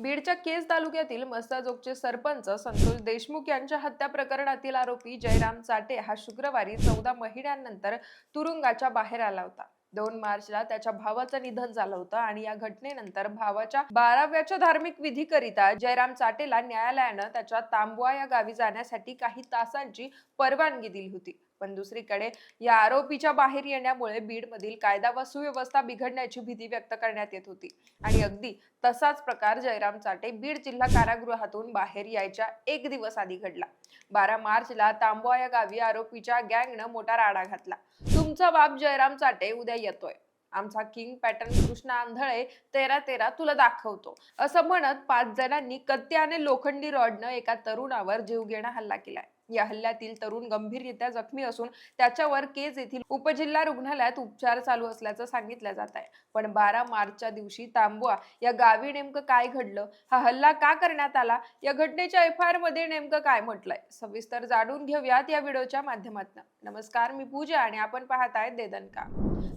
बीडच्या केज तालुक्यातील मस्ताजोगचे सरपंच संतोष देशमुख यांच्या हत्या प्रकरणातील आरोपी जयराम चाटे हा शुक्रवारी 14 महिन्यांनंतर तुरुंगाच्या बाहेर आला होता. 2 मार्चला त्याच्या भावाचं निधन झालं होतं आणि या घटनेनंतर भावाच्या 12व्याच्या धार्मिक विधीकरिता जयराम चाटेला न्यायालयानं त्याच्या तांबवा या गावी जाण्यासाठी काही तासांची परवानगी दिली होती. पण दुसरीकडे या आरोपीच्या बाहेर येण्यामुळे बीडमधील कायदा व सुव्यवस्था बिघडण्याची भीती व्यक्त करण्यात येत होती. आणि अगदी तसाच प्रकार जयराम चाटे बीड जिल्हा कारागृहातून बाहेर यायच्या एक दिवस आधी घडला. 12 मार्चला तांबवा या गावी आरोपीच्या गँगनं मोठा राडा घातला. तुमचा बाप जयराम चाटे उद्या येतोय, आमचा किंग पॅटर्न कृष्णा आंधळे 13-13 तुला दाखवतो, असं म्हणत 5 जणांनी कत्ती आणि लोखंडी रॉडनं एका तरुणावर जीवघेणा हल्ला केलाय. या हल्ल्यातील तरुण गंभीररित्या जखमी असून त्याच्यावर केज येथील उपजिल्हा रुग्णालयात उपचार चालू असल्याचं सांगितलं जात आहे. पण 12 मार्चच्या दिवशी तांबवा या गावी नेमकं काय घडलं, हा हल्ला का करण्यात आला, या घटनेच्या FIR मध्ये नेमकं काय म्हटलंय, सविस्तर जाणून घेऊयात या व्हिडिओच्या माध्यमातून. नमस्कार, मी पूजा आणि आपण पाहताय देदनका.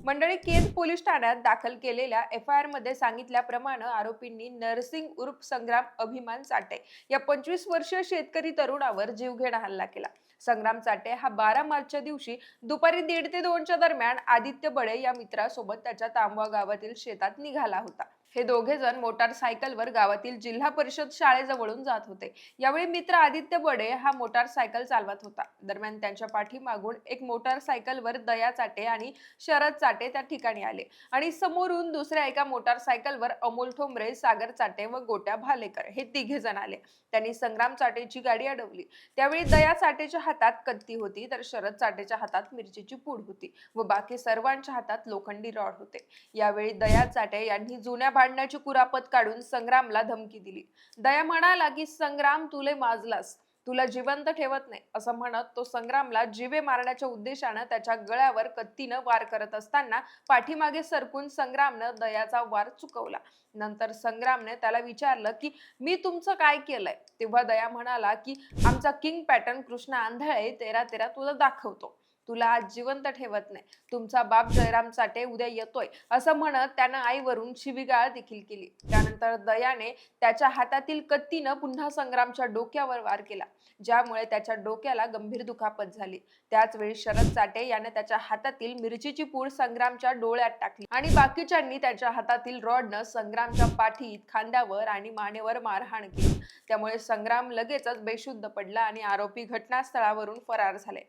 मंडळी, केज पोलीस ठाण्यात दाखल केलेल्या FIR मध्ये सांगितल्याप्रमाणे आरोपींनी नरसिंग उर्फ संग्राम अभिमान चाटे या 25 वर्षीय शेतकरी तरुणावर जीवघेणा हल्ला केला. संग्राम चाटे हा 12 मार्चच्या दिवशी दुपारी 1:30 ते 2च्या दरम्यान आदित्य बडे या मित्रासोबत त्याच्या तांबवा गावातील शेतात निघाला होता. हे दोघे जण मोटारसायकलवर गावातील जिल्हा परिषद शाळेजवळून जात होते. यावेळी मित्र आदित्य बडे हा मोटारसायकल चालवत होता. दरम्यान त्यांच्या पाठीमागून एक मोटारसायकलवर दया चाटे आणि शरद चाटे त्या ठिकाणी आले आणि समोरून दुसऱ्या एका मोटारसायकलवर अमोल ठोंबरे, सागर चाटे व गोट्या भालेकर हे तिघे जण आले. त्यांनी संग्राम चाटेची गाडी अडवली. त्यावेळी दया चाटेच्या हातात कत्ती होती, तर शरद चाटेच्या हातात मिरचीची पूड होती व बाकी सर्वांच्या हातात लोखंडी रॉड होते. यावेळी दया चाटे यांनी जुन्या भांडण्याची कुरापत काढून संग्रामला धमकी दिली. दया म्हणाला की संग्राम, तुले माजलास, तुला जिवंत ठेवत नाही, असं म्हणत तो संग्रामला जीवे मारण्याच्या उद्देशानं त्याच्या गळ्यावर कत्तीनं वार करत असताना पाठीमागे सरकून संग्रामनं दयाचा वार चुकवला. नंतर संग्रामने त्याला विचारलं की मी तुमचं काय केलंय, तेव्हा दया म्हणाला की आमचा किंग पॅटर्न कृष्णा आंधळे 13-13 तुला दाखवतो, तुला आज जिवंत ठेवत नाही, तुमचा बाप जयराम चाटे उद्या येतोय, असं म्हणत त्यानं आईवरून शिवीगाळ देखील केली. त्यानंतर दयाने त्याच्या हातातील कत्तीनं पुन्हा संग्रामच्या डोक्यावर वार केला, ज्यामुळे त्याच्या डोक्याला गंभीर दुखापत झाली. त्याच वेळी शरद चाटे याने त्याच्या हातातील मिरचीची पूड संग्रामच्या डोळ्यात टाकली आणि बाकीच्यांनी त्याच्या हातातील रॉडनं संग्रामच्या पाठीत, खांद्यावर आणि मानेवर मारहाण केली. त्यामुळे संग्राम लगेचच बेशुद्ध पडला आणि आरोपी घटनास्थळावरून फरार झाले.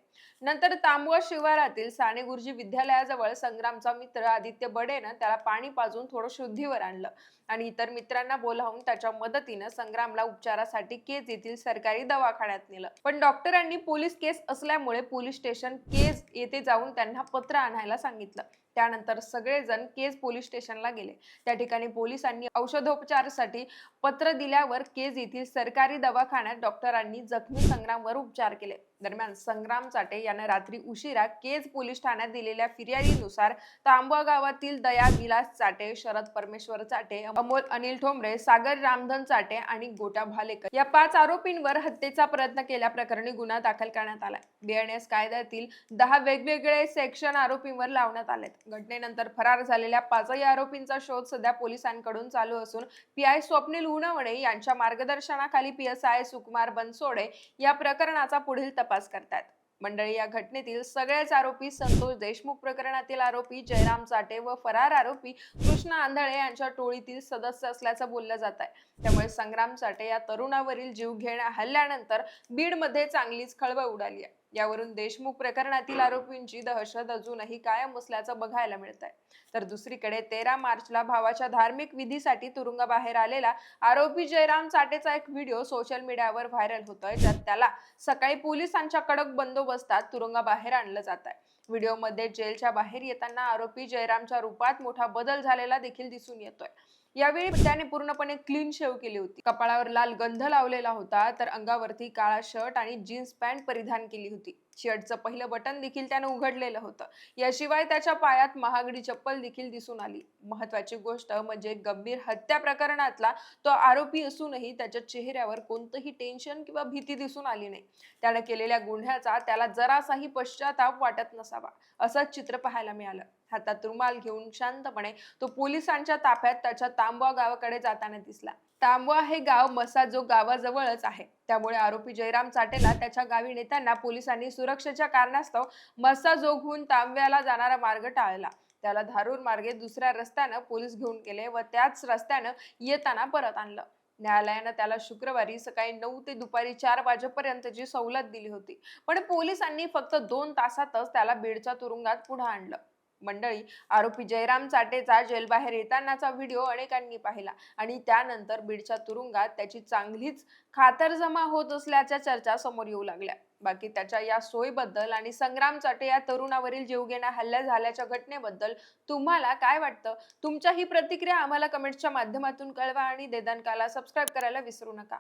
नंतर तांबवा शिवारातील साने गुरुजी विद्यालयाजवळ संग्रामचा मित्र आदित्य बडेनं त्याला पाणी पाजून थोडं शुद्धीवर आणलं आणि इतर मित्रांना बोलावून त्याच्या मदतीनं संग्रामला उपचारासाठी केज येथील सरकारी दवाखान्यात नेलं. पण डॉक्टरांनी पोलीस केस असल्यामुळे पोलीस स्टेशन केज येथे जाऊन त्यांना पत्र आणायला सांगितलं. त्यानंतर सगळेजण केज पोलीस स्टेशनला गेले. त्या ठिकाणी पोलिसांनी औषधोपचारासाठी पत्र दिल्यावर केज येथील सरकारी दवाखान्यात डॉक्टरांनी जखमी संग्रामवर उपचार केले. दरम्यान संग्राम चाटे याने रात्री उशिरा केज पोलीस ठाण्यात दिलेल्या फिर्यादीनुसार तांबवा गावातील दया विलास चाटे, शरद परमेश्वर चाटे, अमोल अनिल ठोंबरे, सागर रामधन चाटे आणि गोट्या भालेकर या 5 आरोपींवर हत्येचा प्रयत्न केल्याप्रकरणी गुन्हा दाखल करण्यात आलाय. BNS कायद्यातील 10 वेगवेगळे सेक्शन आरोपींवर लावण्यात आलेत. घटनेनंतर फरार झालेल्या 5ही आरोपींचा शोध सध्या पोलिसांकडून चालू असून PI स्वप्नील उनवणे यांच्या मार्गदर्शनाखाली PSI सुकुमार बनसोडे या प्रकरणाचा पुढील तपास करतात. मंडळी, या घटनेतील सगळेच आरोपी संतोष देशमुख प्रकरणातील आरोपी जयराम चाटे व फरार आरोपी कृष्णा आंधळे यांच्या टोळीतील सदस्य असल्याचं बोललं जात आहे. त्यामुळे संग्राम चाटे या तरुणावरील जीवघेण्या हल्ल्यानंतर बीडमध्ये चांगलीच खळबळ उडाली आहे. यावरून देशमुख प्रकरणातील आरोपींची दहशत अजूनही कायम असल्याचं बघायला मिळत आहे. तर दुसरीकडे 13 मार्चला भावाच्या धार्मिक विधीसाठी तुरुंगाबाहेर आलेला आरोपी जयराम चाटेचा एक व्हिडिओ सोशल मीडियावर व्हायरल होतोय, ज्यात त्याला सकाळी पोलिसांच्या कडक बंदोबस्तात तुरुंगाबाहेर आणलं जात आहे. व्हिडिओमध्ये जेलच्या बाहेर येताना आरोपी जयरामच्या रूपात मोठा बदल झालेला देखील दिसून येतोय. यावेळी त्याने पूर्णपणे क्लीन शेव केली होती. कपाळावर लाल गंध लावलेला होता, तर अंगावरती काळा शर्ट आणि जीन्स पॅन्ट परिधान केली होती. शर्टचं पहिलं बटन देखील त्याने उघडलेलं होतं. याशिवाय त्याच्या पायात महागडी चप्पल देखील दिसून आली. महत्त्वाची गोष्ट म्हणजे गंभीर हत्या प्रकरणातला तो आरोपी असूनही त्याच्या चेहऱ्यावर कोणतंही टेन्शन किंवा भीती दिसून आली नाही. त्याने केलेल्या गुन्ह्याचा त्याला जरासाही पश्चाताप वाटत नसावा, असं चित्र पाहायला मिळालं. हातात रुमाल घेऊन शांतपणे तो पोलिसांच्या ताफ्यात त्याच्या तांबवा गावाकडे जाताना दिसला. तांबवा हे गाव मसाजोग गावाजवळच आहे. त्यामुळे आरोपी जयराम चाटेला त्याच्या गावी नेताना पोलिसांनी सुरक्षेच्या कारणास्तव मसाजोगहून तांब्याला जाणारा मार्ग टाळला. त्याला धारूर मार्गे दुसऱ्या रस्त्यानं पोलीस घेऊन गेले व त्याच रस्त्यानं येताना परत आणलं. न्यायालयानं त्याला शुक्रवारी सकाळी 9 ते दुपारी 4 वाजेपर्यंतची सवलत दिली होती. पण पोलिसांनी फक्त 2 तासातच त्याला बीडच्या तुरुंगात पुढे आणलं. मंडळी, आरोपी जयराम चाटेचा जेलबाहेर येतानाचा व्हिडिओ अनेकांनी पाहिला आणि त्यानंतर बीडच्या तुरुंगात त्याची चांगलीच खातरजमा होत असल्याच्या चर्चा समोर येऊ लागल्या. बाकी त्याच्या या सोयीबद्दल आणि संग्राम चाटे या तरुणावरील जीवघेण्या हल्ला झाल्याच्या घटनेबद्दल तुम्हाला काय वाटतं? तुमच्या ही प्रतिक्रिया आम्हाला कमेंट्सच्या माध्यमातून कळवा आणि देदानकाला सबस्क्राईब करायला विसरू नका.